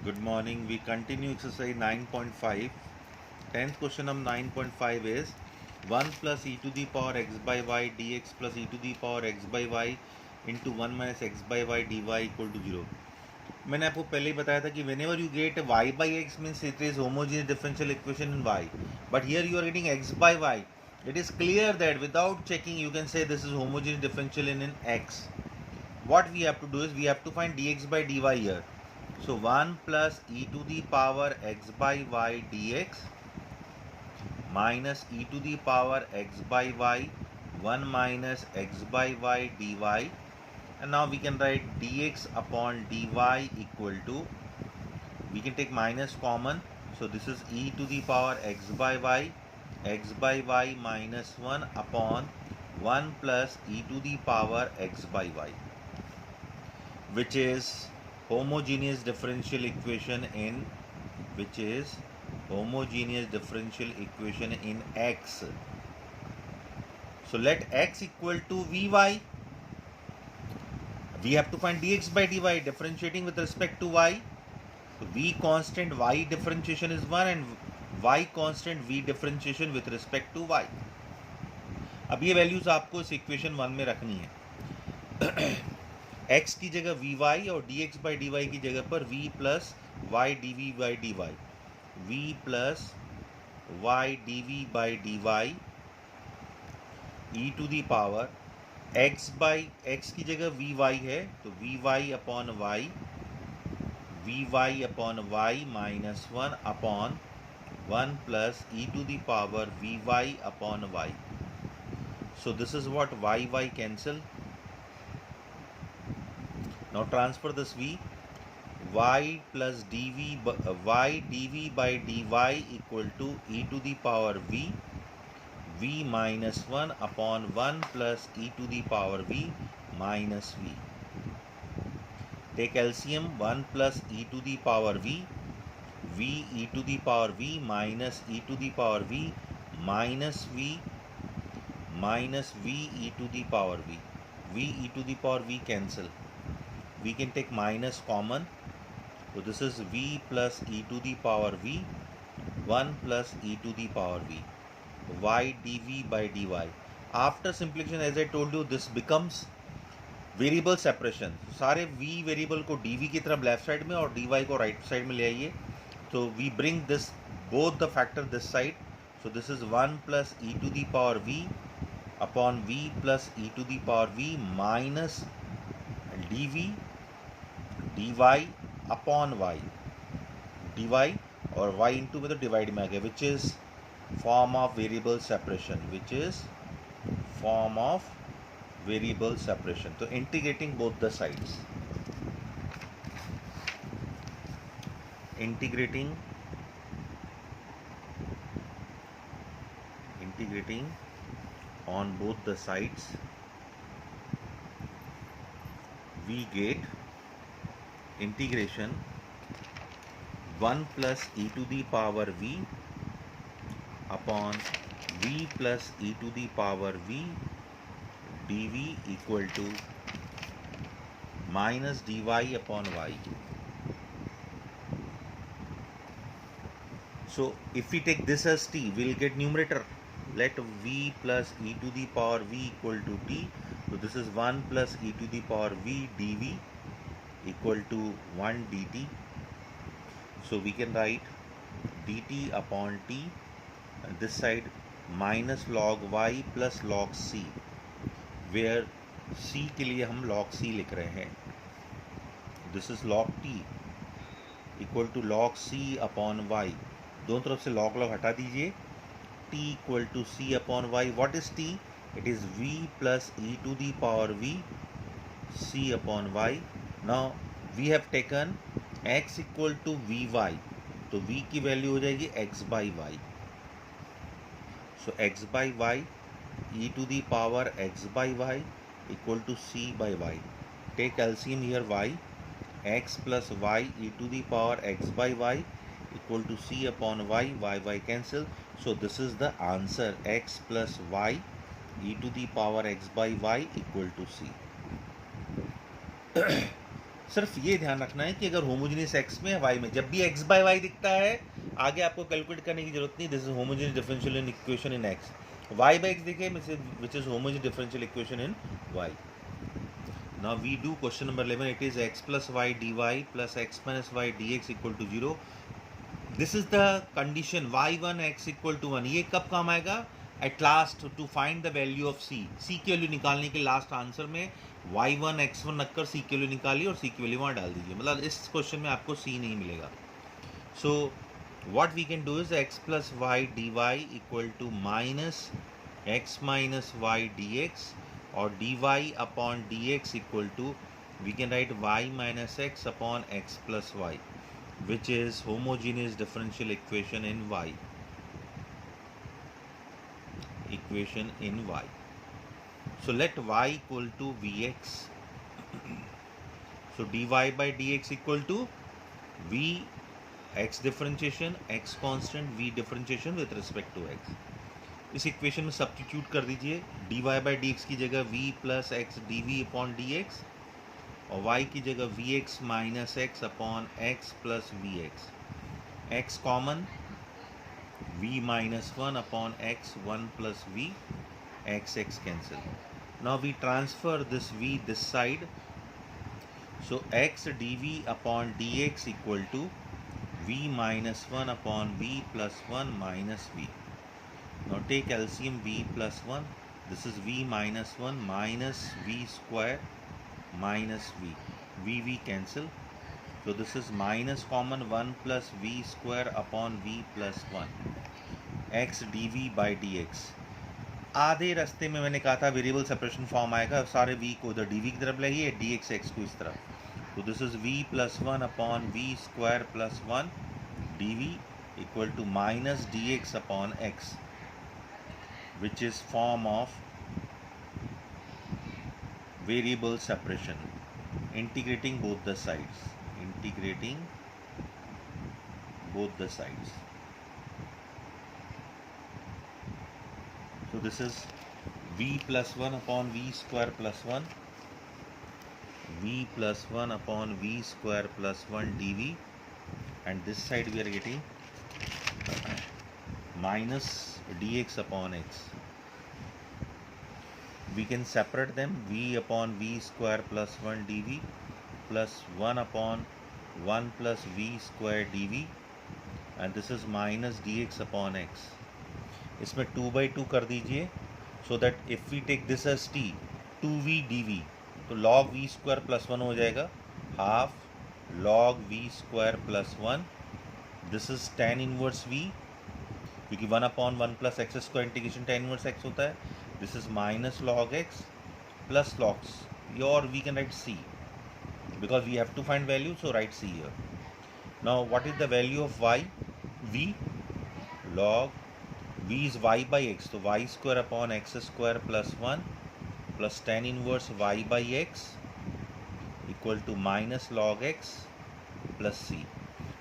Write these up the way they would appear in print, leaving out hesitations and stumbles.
Good morning. We continue exercise 9.5. 10th question of 9.5 is 1 plus e to the power x by y dx plus e to the power x by y into 1 minus x by y dy equal to 0. मैंने आपको पहले ही बताया था कि whenever you get y by x means it is homogeneous differential equation in y, but here you are getting x by y. It is clear that without checking you can say this is homogeneous differential in x. What we have to do is we have to find dx by dy here. So 1 plus e to the power x by y dx minus e to the power x by y 1 minus x by y dy, and now we can write dx upon dy equal to, we can take minus common, so this is e to the power x by y minus 1 upon 1 plus e to the power x by y, which is homogeneous differential equation in x. So let x equal to vy. We have to find dx by dy differentiating with respect to y. So v constant y differentiation is 1 and y constant v differentiation with respect to y. अब ये values आपको इस equation 1 में रखनी है. x की जगह vy और dx by dy की जगह पर v plus y dv by dy, v plus y dv by dy e to the power x by x की जगह vy है तो vy upon y minus 1 upon 1 plus e to the power vy upon y. So this is what y cancel. Now transfer this v, y plus dv by dy equal to e to the power v minus 1 upon 1 plus e to the power v minus v. Take LCM, 1 plus e to the power v e to the power v minus e to the power v minus v e to the power v e to the power v cancel. We can take minus common, so this is v plus e to the power v 1 plus e to the power v y dv by dy. After simplification, as I told you, this becomes variable separation. सारे v variable को dv की तरफ left side में और dy को right side में ले आइए. तो we bring this both the factor this side, so this is 1 plus e to the power v upon v plus e to the power v minus dv dy upon y, dy और y into में तो divide में आ गया, which is form of variable separation, variable separation. So integrating both the sides, integrating on both the sides, we get integration 1 plus e to the power v upon v plus e to the power v dv equal to minus dy upon y. So if we take this as t, we will get numerator. Let v plus e to the power v equal to t. So this is 1 plus e to the power v dv equal to 1 dt. So we can write dt upon t, and this side minus log y plus log c, where c के लिए हम log c लिख रहे हैं. This is log t equal to log c upon y. दोनों तरफ से log हटा दीजिए. t equal to c upon y. What is t? It is v plus e to the power v c upon y. Now we have taken x equal to vy, तो v की value हो जाएगी x by y. So x by y e to the power x by y equal to c by y. Take LCM here, y, x plus y e to the power x by y equal to c upon y cancel. So this is the answer, x plus y e to the power x by y equal to c. सिर्फ ये ध्यान रखना है कि अगर homogeneous x में Y में जब भी एक्स बाय वाई दिखता है आगे आपको कैलकुलेट करने की जरूरत नहीं. This is homogeneous differential in equation in X. Y by X देखिए which is homogeneous differential equation in Y. Now we do question number 11. It is x plus y dy plus x minus y dx equal to 0. This is the condition y1 x equal to 1. ये कब काम आएगा? At last to find the value of c. c की value निकालने के last answer में y1 x1 रखकर c की वैल्यू निकालिए और c की वैल्यू वहाँ डाल दीजिए. मतलब इस क्वेश्चन में आपको c नहीं मिलेगा. So what we can do is x plus y dy equal to minus x minus y dx or dy upon dx equal to, we can write y minus x upon x plus y, which is homogeneous differential equation in y. So let y equal to vx. So dy by dx equal to v x differentiation, x constant, v differentiation with respect to x. इस equation में substitute कर दीजिए. dy by d x की जगह v plus x d v upon d x और y की जगह v x minus x upon x plus v x. X common, v minus one upon x one plus v, x x cancel. Now we transfer this v this side. So x dv अपॉन dx equal to v minus 1 upon v plus 1 minus v. Now take LCM v plus 1. This is v minus 1 minus v square minus v. V cancel. So this is minus common 1 plus v square upon v plus 1. x dv by dx. आधे रास्ते में मैंने कहा था variable separation form आएगा. सारे v को उधर dv की तरफ लाइए, dx x को इस तरफ. So this is v plus 1 upon v square plus 1 dv equal to minus dx upon x, which is form of variable separation, integrating both the sides. So this is v plus 1 upon v square plus 1, v plus 1 upon v square plus 1 dv, and this side we are getting minus dx upon x. We can separate them. V upon v square plus 1 dv plus 1 upon 1 plus v square dv, and this is minus dx upon x. इसमें 2 by 2 कर दीजिए. So that if we take this as t, 2v dv, तो log v square plus 1 हो जाएगा, half log v square plus 1. This is tan inverse v, क्योंकि 1 upon 1 plus x square integration tan inverse x होता है. This is minus log x plus log, or we can write c, because we have to find value, so write c here. Now what is the value of y? V log v is y by x, so y square upon x square plus 1 plus tan inverse y by x equal to minus log x plus c.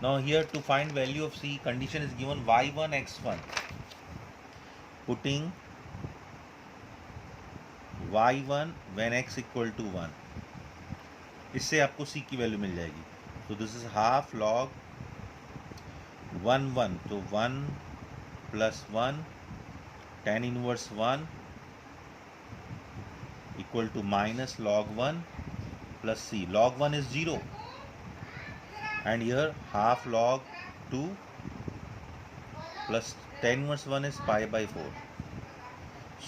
Now here to find value of c, condition is given y1 x1. Putting y1 when x equal to 1, इससे आपको c की value मिल जाएगी. तो this is half log 1 1, तो 1 plus 1 tan inverse 1 equal to minus log 1 plus c. Log 1 is 0, and here half log 2 plus tan inverse 1 is pi by 4.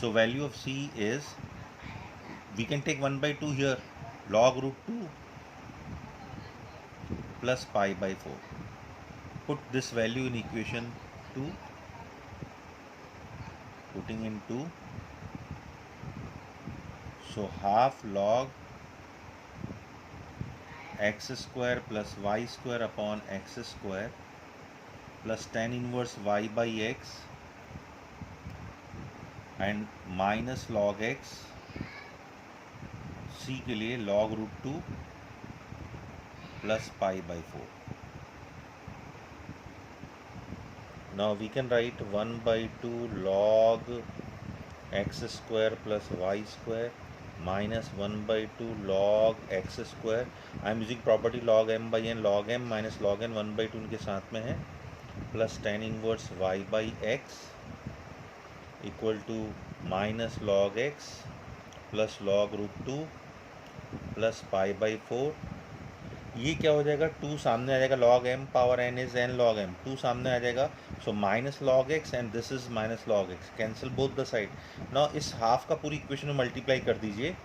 So value of c is, we can take 1 by 2 here, log root 2 plus pi by 4. Put this value in equation 2, putting in 2, so half log x square plus y square upon x square plus tan inverse y by x and minus log x, c के लिए log root 2 plus pi by 4. Now we can write 1 by 2 log x square plus y square minus 1/2 log x square. I am using property log m by n, log m minus log n 1/2 उनके साथ में है, plus tan inverse y by x equal to minus log x plus log √2 plus pi by 4. ये क्या हो जाएगा, 2 सामने आ जाएगा, log m power n is n log m, 2 सामने आ जाएगा, so minus log x and this is minus log x, cancel both the side. Now इस हाफ का पूरी इक्वेशन में मल्टीप्लाई कर दीजिए.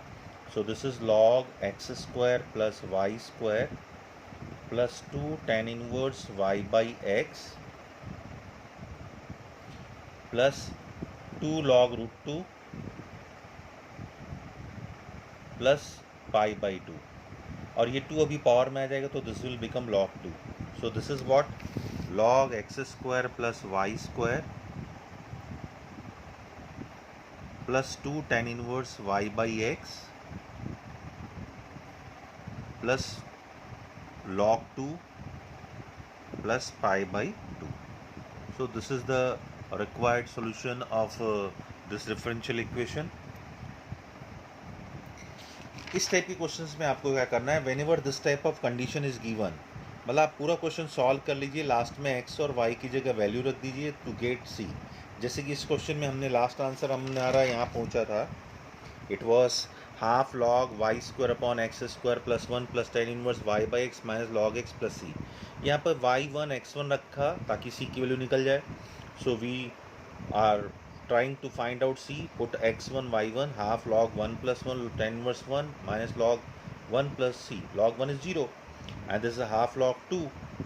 So this is log x square plus y square plus 2 tan inverse y by x plus 2 log √2 plus pi by 2, और ये 2 अभी power में आ जाएगा तो this will become log 2. So this is what, log x square plus y square plus 2 tan inverse y by x plus log 2 plus pi by 2. So this is the required solution of this differential equation. इस type के questions में आपको क्या करना है, when ever this type of condition is given, मतलब आप पूरा क्वेश्चन सॉल्व कर लीजिए, लास्ट में x और y की जगह वैल्यू रख दीजिए टू गेट c. जैसे कि इस क्वेश्चन में हमने लास्ट आंसर हमारा यहाँ पहुँचा था, it was half log y square upon x square plus 1 plus tan inverse y by x minus log x plus c. यहाँ पर y1 x1 रखा ताकि c की वैल्यू निकल जाए. So we are trying to find out c, put x1 y1 half log 1 plus 1 tan inverse 1 minus log 1 plus c, log 1 is 0 and this is a half log 2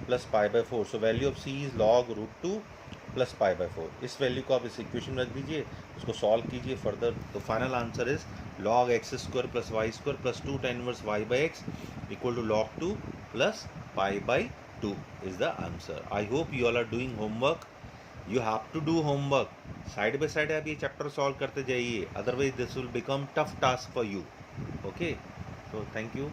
plus pi by 4. so value of c is log √2 plus pi by 4. इस value को आप इस equation में रख दीजिए, उसको solve कीजिए further, तो final answer is log x square plus y square plus 2 tan inverse y by x equal to log 2 plus pi by 2 is the answer. I hope you all are doing homework. You have to do homework. Side by side आप ये chapter solve करते जाइए, otherwise this will become tough task for you. Okay, so thank you.